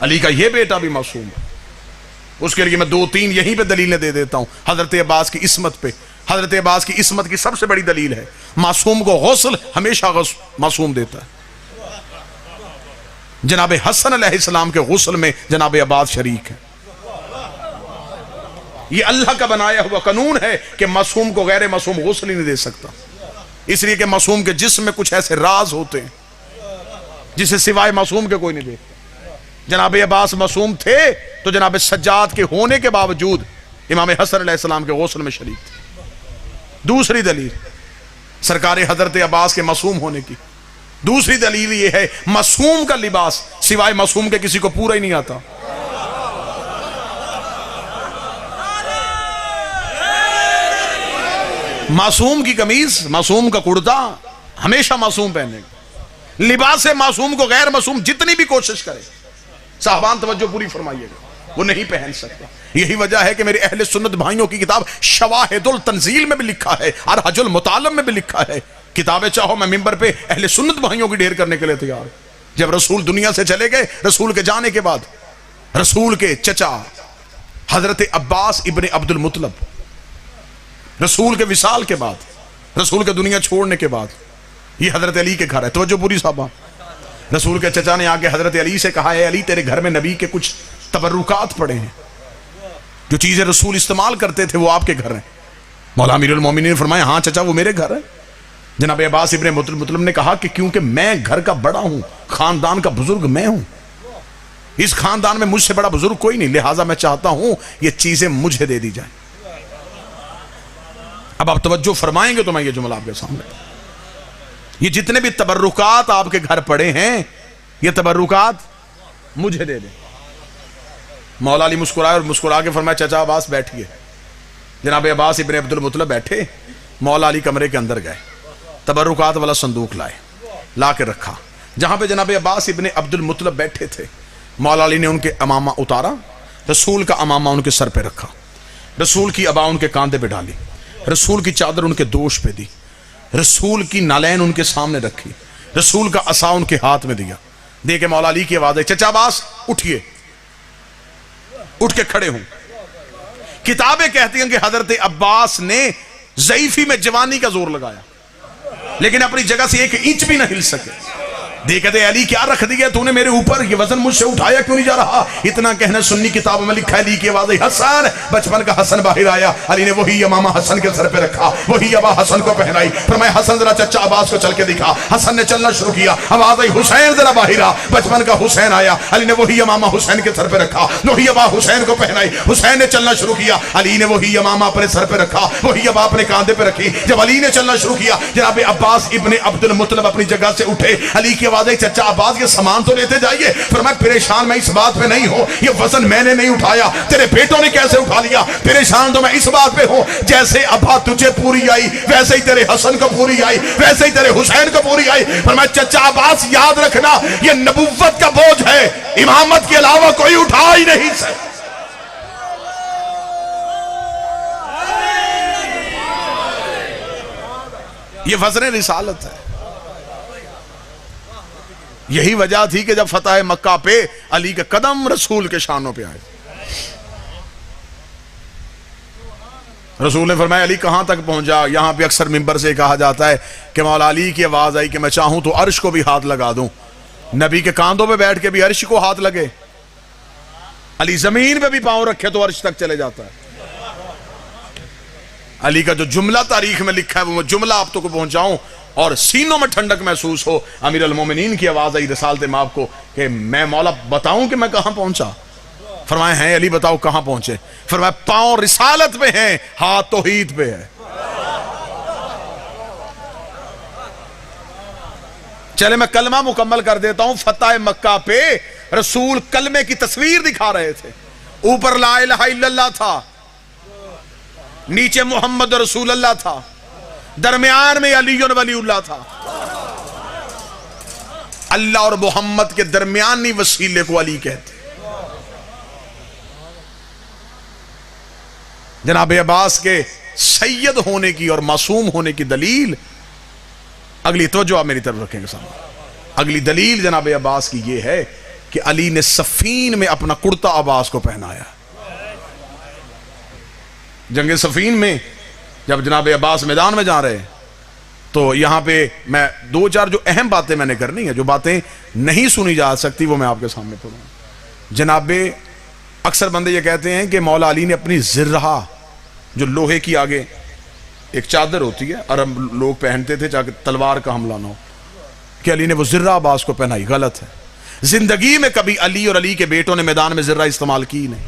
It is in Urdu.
علی کا یہ بیٹا بھی معصوم ہے. اس کے لیے میں 2-3 یہیں پہ دلیلیں دے دیتا ہوں. حضرت عباس کی عصمت پہ. حضرت عباس کی عصمت کی سب سے بڑی دلیل ہے معصوم کو غسل ہمیشہ معصوم دیتا ہے. جناب حسن علیہ السلام کے غسل میں جناب عباس شریک ہے. یہ اللہ کا بنایا ہوا قانون ہے کہ معصوم کو غیر معصوم غسل ہی نہیں دے سکتا. اس لیے کہ معصوم کے جسم میں کچھ ایسے راز ہوتے ہیں جسے سوائے معصوم کے کوئی نہیں دیکھتا. جناب عباس معصوم تھے تو جناب سجاد کے ہونے کے باوجود امام حسن علیہ السلام کے غسل میں شریک تھے. دوسری دلیل سرکار حضرت عباس کے معصوم ہونے کی. دوسری دلیل یہ ہے معصوم کا لباس سوائے معصوم کے کسی کو پورا ہی نہیں آتا. معصوم کی قمیض معصوم کا کرتا ہمیشہ معصوم پہنے گا. لباس معصوم کو غیر معصوم جتنی بھی کوشش کرے صاحبان توجہ پوری فرمائیے گا وہ نہیں پہن سکتا. یہی وجہ ہے کہ میرے اہل سنت بھائیوں کی کتاب شواہد التنزیل میں بھی لکھا ہے ارحج المطالب میں بھی لکھا ہے. کتابیں چاہو میں منبر پہ اہل سنت بھائیوں کی ڈھیر کرنے کے لیے تیار ہوں. جب رسول دنیا سے چلے گئے رسول کے جانے کے بعد رسول کے چچا حضرت عباس ابن عبد المطلب رسول کے وصال کے بعد رسول کے دنیا چھوڑنے کے بعد یہ حضرت علی کے گھر ہے. توجہ پوری صاحبہ. رسول کے چچا نے آگے حضرت علی سے کہا ہے علی تیرے گھر میں نبی کے کچھ تبرکات پڑے ہیں جو چیزیں رسول استعمال کرتے تھے وہ آپ کے گھر ہیں. مولا امیر المومنین نے فرمایا ہاں چچا وہ میرے گھر ہے. جناب عباس ابن مطلب نے کہا کہ کیونکہ میں گھر کا بڑا ہوں خاندان کا بزرگ میں ہوں اس خاندان میں مجھ سے بڑا بزرگ کوئی نہیں لہٰذا میں چاہتا ہوں یہ چیزیں مجھے دے دی جائیں. اب آپ توجہ فرمائیں گے تو میں یہ جملہ آپ کے سامنے یہ جتنے بھی تبرکات آپ کے گھر پڑے ہیں یہ تبرکات مجھے دے دیں. مولا علی مسکرائے اور مسکرا کے فرمایا چچا عباس بیٹھیے. جناب عباس ابن عبد المطلب بیٹھے. مولا علی کمرے کے اندر گئے تبرکات والا صندوق لائے لا کے رکھا جہاں پہ جناب عباس ابن عبد المطلب بیٹھے تھے. مولا علی نے ان کے امامہ اتارا رسول کا امامہ ان کے سر پہ رکھا رسول کی عبا ان کے کاندھے پہ ڈالی رسول کی چادر ان کے دوش پہ دی رسول کی نالین ان کے سامنے رکھی رسول کا عصا ان کے ہاتھ میں دیا. دے کے مولا علی کی آواز ہے چچا عباس اٹھئے. اٹھ کے کھڑے ہوں. کتابیں کہتی ہیں کہ حضرت عباس نے ضعیفی میں جوانی کا زور لگایا لیکن اپنی جگہ سے 1 انچ بھی نہ ہل سکے. دیکھتے علی کیا رکھ دیا تو نے میرے اوپر یہ وزن مجھ سے اٹھایا کیوں نہیں جا رہا. اتنا کہنا سنی کتابوں میں لکھا ہے علی کی آواز حسن بچپن کا حسن باہر آیا. علی نے وہی امامہ حسن کے سر پہ رکھا وہی عبا حسن کو پہنائی. فرمایا حسن ذرا چچا عباس کو چل کے دکھا. حسن نے چلنا شروع کیا. آواز آئی حسین ذرا باہر آ. بچپن کا حسین آیا. علی نے وہی امامہ حسین کے سر پہ رکھا وہی عبا حسین کو پہنائی. حسین نے چلنا شروع کیا. علی نے وہی امامہ اپنے سر پہ رکھا وہی عبا اپنے کاندھے پہ رکھی. جب علی نے چلنا شروع کیا جناب عباس ابن عبد المطلب اپنی جگہ سے اٹھے. علی کی آواز آئی چچا عباس یہ سامان تو لیتے جائیے. فرمایا پریشان میں اس بات پہ نہیں ہوں یہ وزن میں نے نہیں اٹھایا تیرے بیٹوں نے کیسے اٹھا لیا. پریشان تو میں اس بات پہ ہوں جیسے ابا تجھے پوری آئی ویسے ہی تیرے حسن کو پوری آئی ویسے ہی تیرے حسین کو پوری آئی. فرمایا چچا عباس یاد رکھنا یہ نبوت کا بوجھ ہے امامت کے علاوہ کوئی اٹھا ہی نہیں سکتا. یہ وزن رسالت ہے. یہی وجہ تھی کہ جب فتح مکہ پہ علی کے قدم رسول کے شانوں پہ آئے. رسول نے فرمایا علی کہاں تک پہنچا. یہاں پہ اکثر منبر سے کہا جاتا ہے کہ مولا علی کی آواز آئی کہ میں چاہوں تو عرش کو بھی ہاتھ لگا دوں. نبی کے کاندھوں پہ بیٹھ کے بھی عرش کو ہاتھ لگے. علی زمین پہ بھی پاؤں رکھے تو عرش تک چلے جاتا ہے. علی کا جو جملہ تاریخ میں لکھا ہے وہ جملہ آپ تو کو پہنچاؤں اور سینوں میں ٹھنڈک محسوس ہو. امیر المومنین کی آواز آئی رسالت مآب کو کہ میں مولا بتاؤں کہ میں کہاں پہنچا. فرمایا ہیں علی بتاؤ کہاں پہنچے. فرمایا پاؤں رسالت پہ ہیں ہاتھ توحید پہ ہے. چلے میں کلمہ مکمل کر دیتا ہوں. فتح مکہ پہ رسول کلمے کی تصویر دکھا رہے تھے. اوپر لا الہ الا اللہ تھا نیچے محمد رسول اللہ تھا درمیان میں علی ولی اللہ تھا. اللہ اور محمد کے درمیانی وسیلے کو علی کہتے. جناب عباس کے سید ہونے کی اور معصوم ہونے کی دلیل اگلی توجہ آپ میری طرف رکھیں گے سامنے. اگلی دلیل جناب عباس کی یہ ہے کہ علی نے صفین میں اپنا کرتا عباس کو پہنایا. جنگ صفین میں جب جناب عباس میدان میں جا رہے ہیں تو یہاں پہ میں دو چار جو اہم باتیں میں نے کرنی ہیں, جو باتیں نہیں سنی جا سکتی وہ میں آپ کے سامنے پڑھوں. جناب اکثر بندے یہ کہتے ہیں کہ مولا علی نے اپنی زرہ, جو لوہے کی آگے ایک چادر ہوتی ہے, عرب لوگ پہنتے تھے تاکہ تلوار کا حملہ نہ ہو, کہ علی نے وہ زرہ عباس کو پہنائی. غلط ہے. زندگی میں کبھی علی اور علی کے بیٹوں نے میدان میں زرہ استعمال کی نہیں.